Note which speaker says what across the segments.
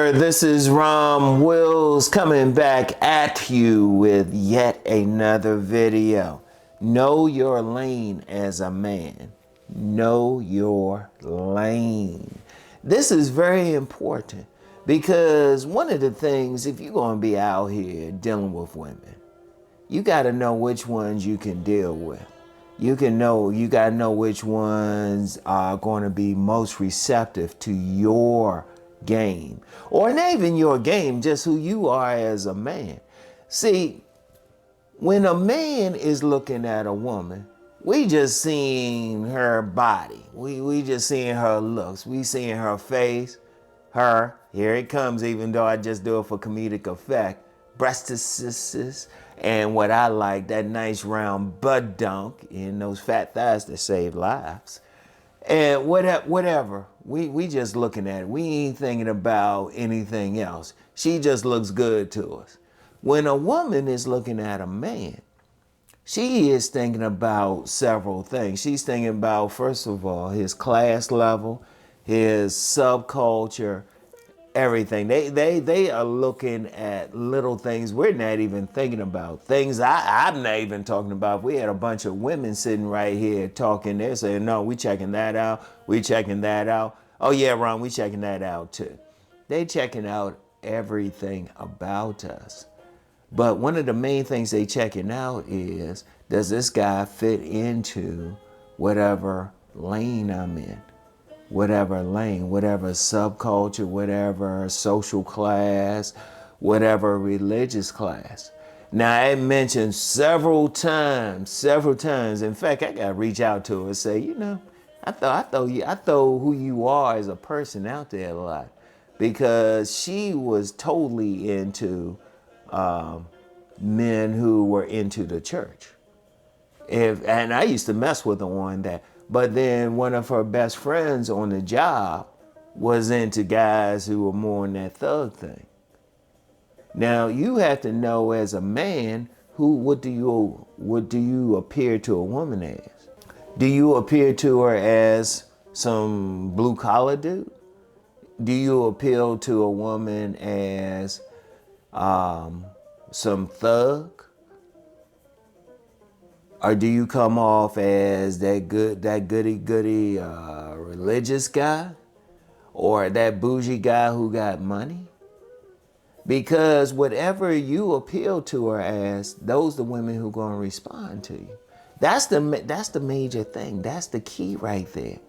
Speaker 1: there, this is RomWills coming back at you with yet another video. Know your lane as a man. Know your lane. This is very important because one of the things, if you're going to be out here dealing with women, you got to know which ones you can deal with. You got to know which ones are going to be most receptive to your game, or not even your game, just who you are as a man. See, when a man is looking at a woman, we just seeing her body. We just seeing her looks. We seeing her face, here it comes, even though I just do it for comedic effect, breastises, and what I like, that nice round butt dunk in those fat thighs that save lives. And whatever, we just looking at it. We ain't thinking about anything else. She just looks good to us. When a woman is looking at a man, she is thinking about several things. She's thinking about, first of all, his class level, his subculture, everything. They are looking at little things we're not even thinking about. Things I'm not even talking about. We had a bunch of women sitting right here talking. They're saying, no, we checking that out. We checking that out. Oh yeah, Ron, we checking that out too. They checking out everything about us. But one of the main things they checking out is, does this guy fit into whatever lane I'm in? Whatever lane, whatever subculture, whatever social class, whatever religious class. Now, I mentioned several times. In fact, I got to reach out to her and say, you know, I throw who you are as a person out there a lot, because she was totally into men who were into the church. And I used to mess with her on that. But then one of her best friends on the job was into guys who were more in that thug thing. Now you have to know as a man, what do you appear to a woman as? Do you appear to her as some blue collar dude? Do you appeal to a woman as some thug? Or do you come off as that goody religious guy, or that bougie guy who got money? Because whatever you appeal to her as, those are the women who are going to respond to you. That's the major thing. That's the key right there.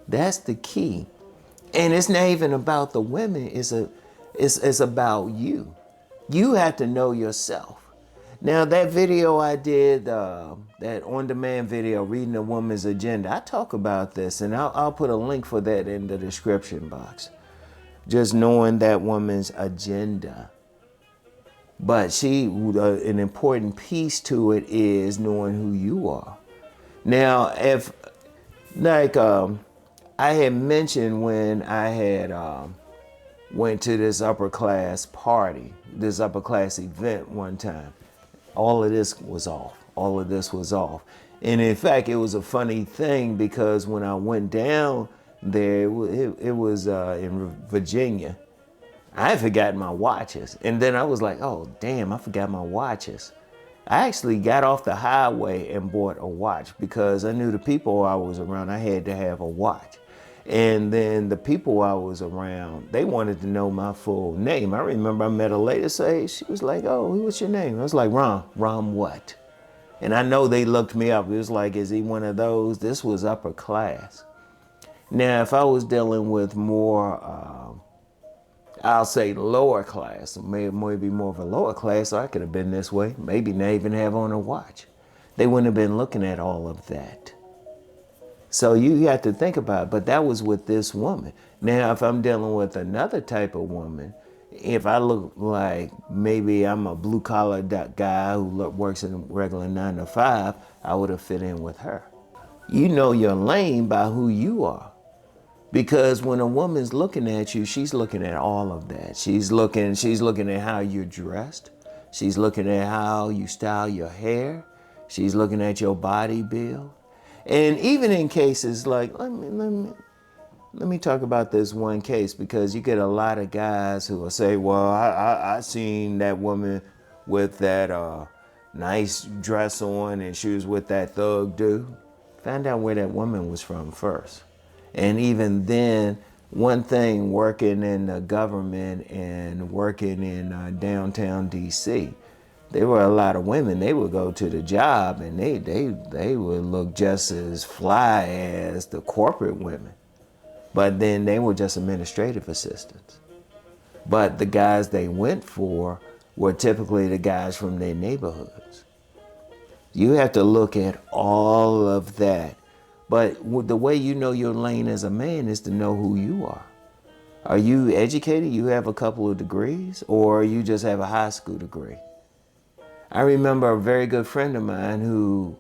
Speaker 1: That's the key. And it's not even about the women. It's about you. You have to know yourself. Now, that video I did, that on-demand video, Reading a Woman's Agenda, I talk about this, and I'll put a link for that in the description box. Just knowing that woman's agenda. But an important piece to it is knowing who you are. Now, if, like, I had mentioned when I had went to this upper class party, this upper class event one time, all of this was off. All of this was off. And in fact, it was a funny thing, because when I went down there, it was in Virginia. I had forgotten my watches. And then I was like, oh, damn, I forgot my watches. I actually got off the highway and bought a watch, because I knew the people I was around, I had to have a watch. And then the people I was around, they wanted to know my full name. I remember I met a lady, she was like, oh, what's your name? I was like, Rom what? And I know they looked me up. It was like, is he one of those? This was upper class. Now, if I was dealing with more, I'll say lower class, maybe more of a lower class, so I could have been this way, maybe not even have on a watch. They wouldn't have been looking at all of that. So you have to think about it, but that was with this woman. Now, if I'm dealing with another type of woman, if I look like maybe I'm a blue collar guy who works in a regular 9 to 5, I would have fit in with her. You know your lane by who you are. Because when a woman's looking at you, she's looking at all of that. She's looking at how you're dressed. She's looking at how you style your hair. She's looking at your body build. And even in cases like, let let me talk about this one case, because you get a lot of guys who will say, well, I seen that woman with that nice dress on and she was with that thug dude. Find out where that woman was from first. And even then, one thing, working in the government and working in downtown DC, there were a lot of women. They would go to the job and they would look just as fly as the corporate women. But then they were just administrative assistants. But the guys they went for were typically the guys from their neighborhoods. You have to look at all of that. But the way you know your lane as a man is to know who you are. Are you educated? You have a couple of degrees, or you just have a high school degree? I remember a very good friend of mine who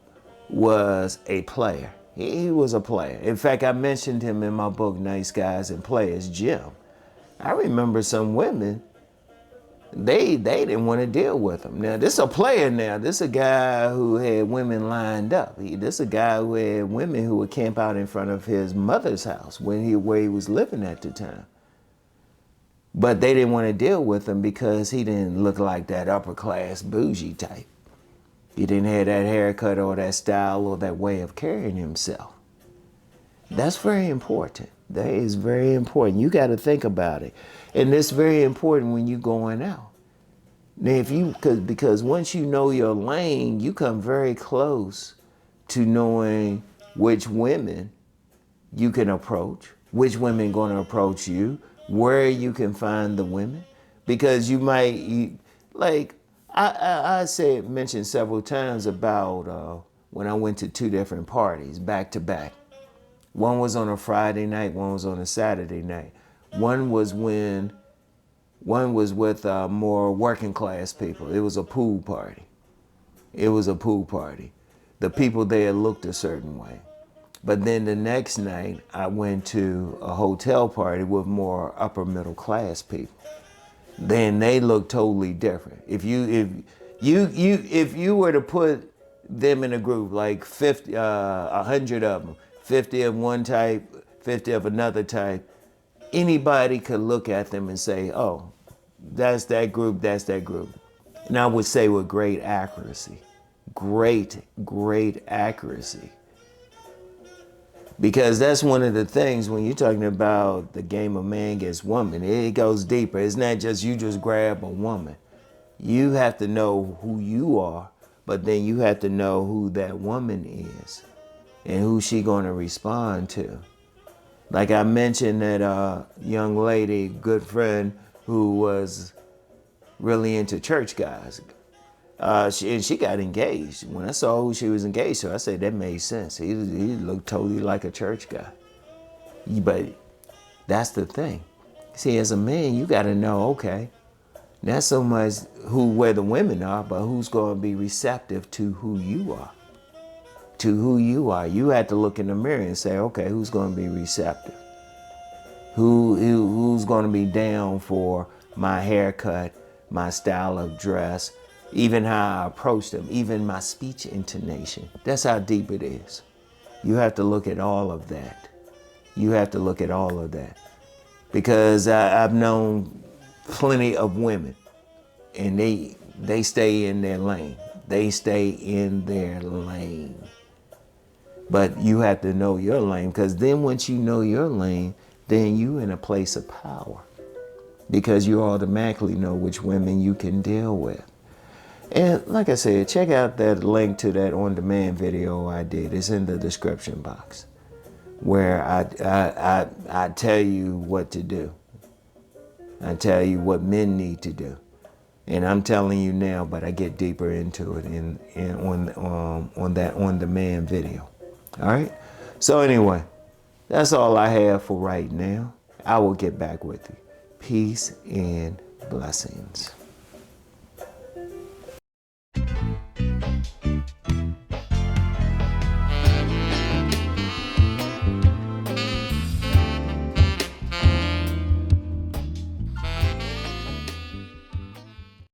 Speaker 1: was a player. He was a player. In fact, I mentioned him in my book, Nice Guys and Players, Jim. I remember some women, they didn't want to deal with him. Now, this is a player now. This is a guy who had women lined up. This is a guy who had women who would camp out in front of his mother's house where he was living at the time. But they didn't want to deal with him because he didn't look like that upper class bougie type. He didn't have that haircut or that style or that way of carrying himself. That's very important. That is very important. You got to think about it. And it's very important when you're going out. Now, because once you know your lane, you come very close to knowing which women you can approach, which women going to approach you, where you can find the women. Because you might, I mentioned several times about when I went to 2 different parties back to back. One was on a Friday night, one was on a Saturday night. One was with more working class people. It was a pool party. The people there looked a certain way. But then the next night, I went to a hotel party with more upper middle class people. Then they look totally different. If you were to put them in a group, like 100 of them, 50 of one type, 50 of another type, anybody could look at them and say, oh, that's that group, that's that group. And I would say with great accuracy, great accuracy. Because that's one of the things when you're talking about the game of man against woman, it goes deeper. It's not just you just grab a woman. You have to know who you are, but then you have to know who that woman is and who she going to respond to. Like I mentioned that young lady, good friend, who was really into church guys. She got engaged. When I saw who she was engaged to, I said that made sense. He looked totally like a church guy. But that's the thing. See, as a man, you got to know, okay, not so much where the women are, but who's going to be receptive to who you are. You have to look in the mirror and say, okay, who's going to be receptive? Who's going to be down for my haircut, my style of dress, even how I approach them, even my speech intonation. That's how deep it is. You have to look at all of that. Because I've known plenty of women, and they stay in their lane. But you have to know your lane, because then once you know your lane, then you in a place of power. Because you automatically know which women you can deal with. And like I said, check out that link to that on-demand video I did. It's in the description box, where I tell you what to do. I tell you what men need to do. And I'm telling you now, but I get deeper into it on that on-demand video. All right? So anyway, that's all I have for right now. I will get back with you. Peace and blessings.